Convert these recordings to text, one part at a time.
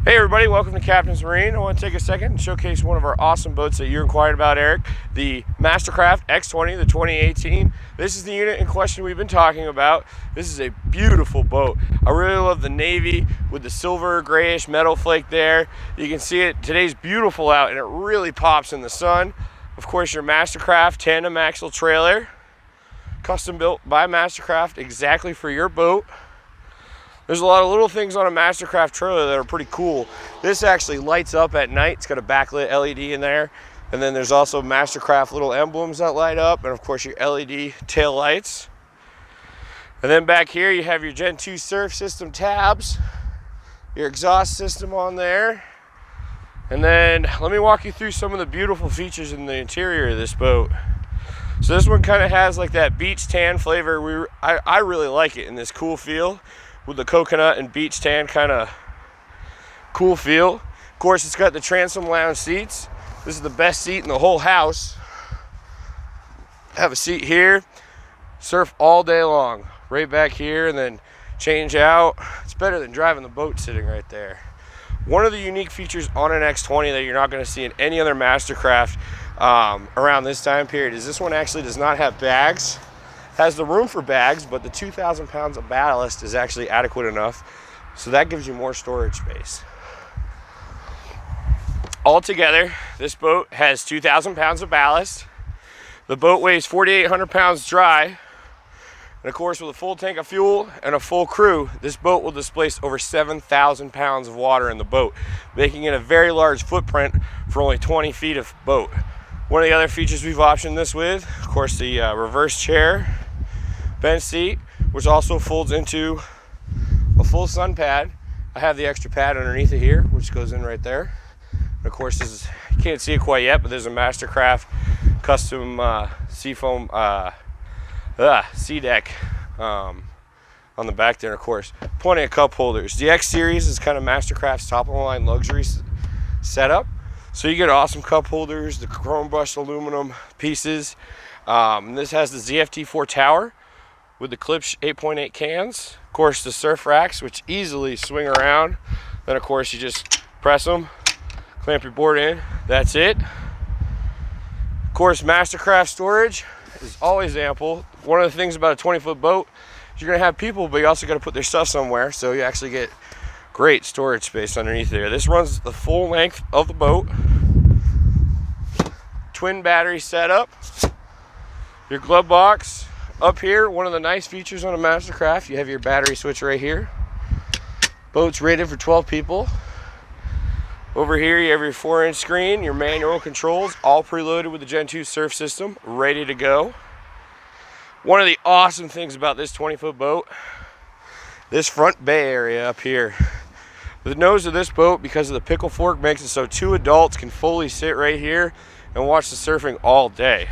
Hey everybody, welcome to Captain's Marine. I want to take a second and showcase one of our awesome boats that you inquired about, Eric, the MasterCraft X20, the 2018. This is the unit in question we've been talking about. This is a beautiful boat. I really love the navy with the silver grayish metal flake there. You can see it, today's beautiful out and it really pops in the sun. Of course, your MasterCraft tandem axle trailer, custom built by MasterCraft exactly for your boat. There's a lot of little things on a MasterCraft trailer that are pretty cool. This actually lights up at night. It's got a backlit LED in there. And then there's also MasterCraft little emblems that light up. And of course your LED tail lights. And then back here you have your Gen2 Surf System tabs. Your exhaust system on there. And then let me walk you through some of the beautiful features in the interior of this boat. So this one kind of has like that beach tan flavor. I really like it in this cool feel, with the coconut and beach tan kind of cool feel. Of course, it's got the Transom Lounge seats. This is the best seat in the whole house. Have a seat here, surf all day long. Right back here and then change out. It's better than driving the boat sitting right there. One of the unique features on an X20 that you're not going to see in any other MasterCraft around this time period is this one actually does not have bags. Has the room for bags, but the 2,000 pounds of ballast is actually adequate enough, so that gives you more storage space. Altogether, this boat has 2,000 pounds of ballast. The boat weighs 4,800 pounds dry, and of course with a full tank of fuel and a full crew, this boat will displace over 7,000 pounds of water in the boat, making it a very large footprint for only 20 feet of boat. One of the other features we've optioned this with, of course, the reverse chair, bench seat, which also folds into a full sun pad. I have the extra pad underneath it here, which goes in right there. And of course, this is, you can't see it quite yet, but there's a MasterCraft custom seafoam sea deck on the back there. And of course, plenty of cup holders. The X Series is kind of MasterCraft's top-of-the-line luxury setup. So you get awesome cup holders, the chrome brushed aluminum pieces. This has the ZFT4 tower with the Klispch 8.8 cans. Of course, the surf racks, which easily swing around. Then of course you just press them, clamp your board in, that's it. Of course, MasterCraft storage is always ample. One of the things about a 20-foot boat is you're gonna have people, but you also gotta put their stuff somewhere, so you actually get great storage space underneath there. This runs the full length of the boat. Twin battery setup. Your glove box. Up here, one of the nice features on a MasterCraft, you have your battery switch right here. Boat's rated for 12 people. Over here, you have your 4-inch screen, your manual controls, all preloaded with the Gen2 Surf System, ready to go. One of the awesome things about this 20-foot boat, this front bay area up here. The nose of this boat, because of the pickle fork, makes it so 2 adults can fully sit right here and watch the surfing all day.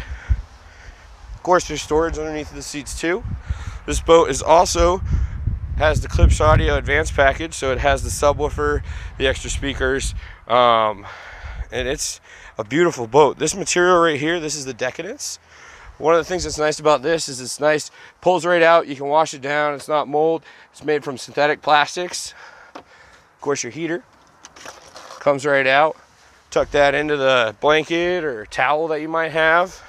Of course, there's storage underneath the seats too. This boat is also has the Klispch Audio Advanced Package, so it has the subwoofer, the extra speakers, and it's a beautiful boat. This material right here, this is the Decadence. One of the things that's nice about this is it's nice, pulls right out, you can wash it down, it's not mold, it's made from synthetic plastics. Of course, your heater comes right out. Tuck that into the blanket or towel that you might have.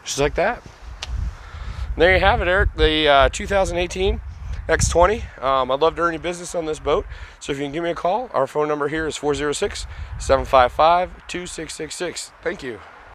Just like that. And there you have it, Eric, the 2018 X20. I'd love to earn your business on this boat. So if you can give me a call, our phone number here is 406-755-2666. Thank you.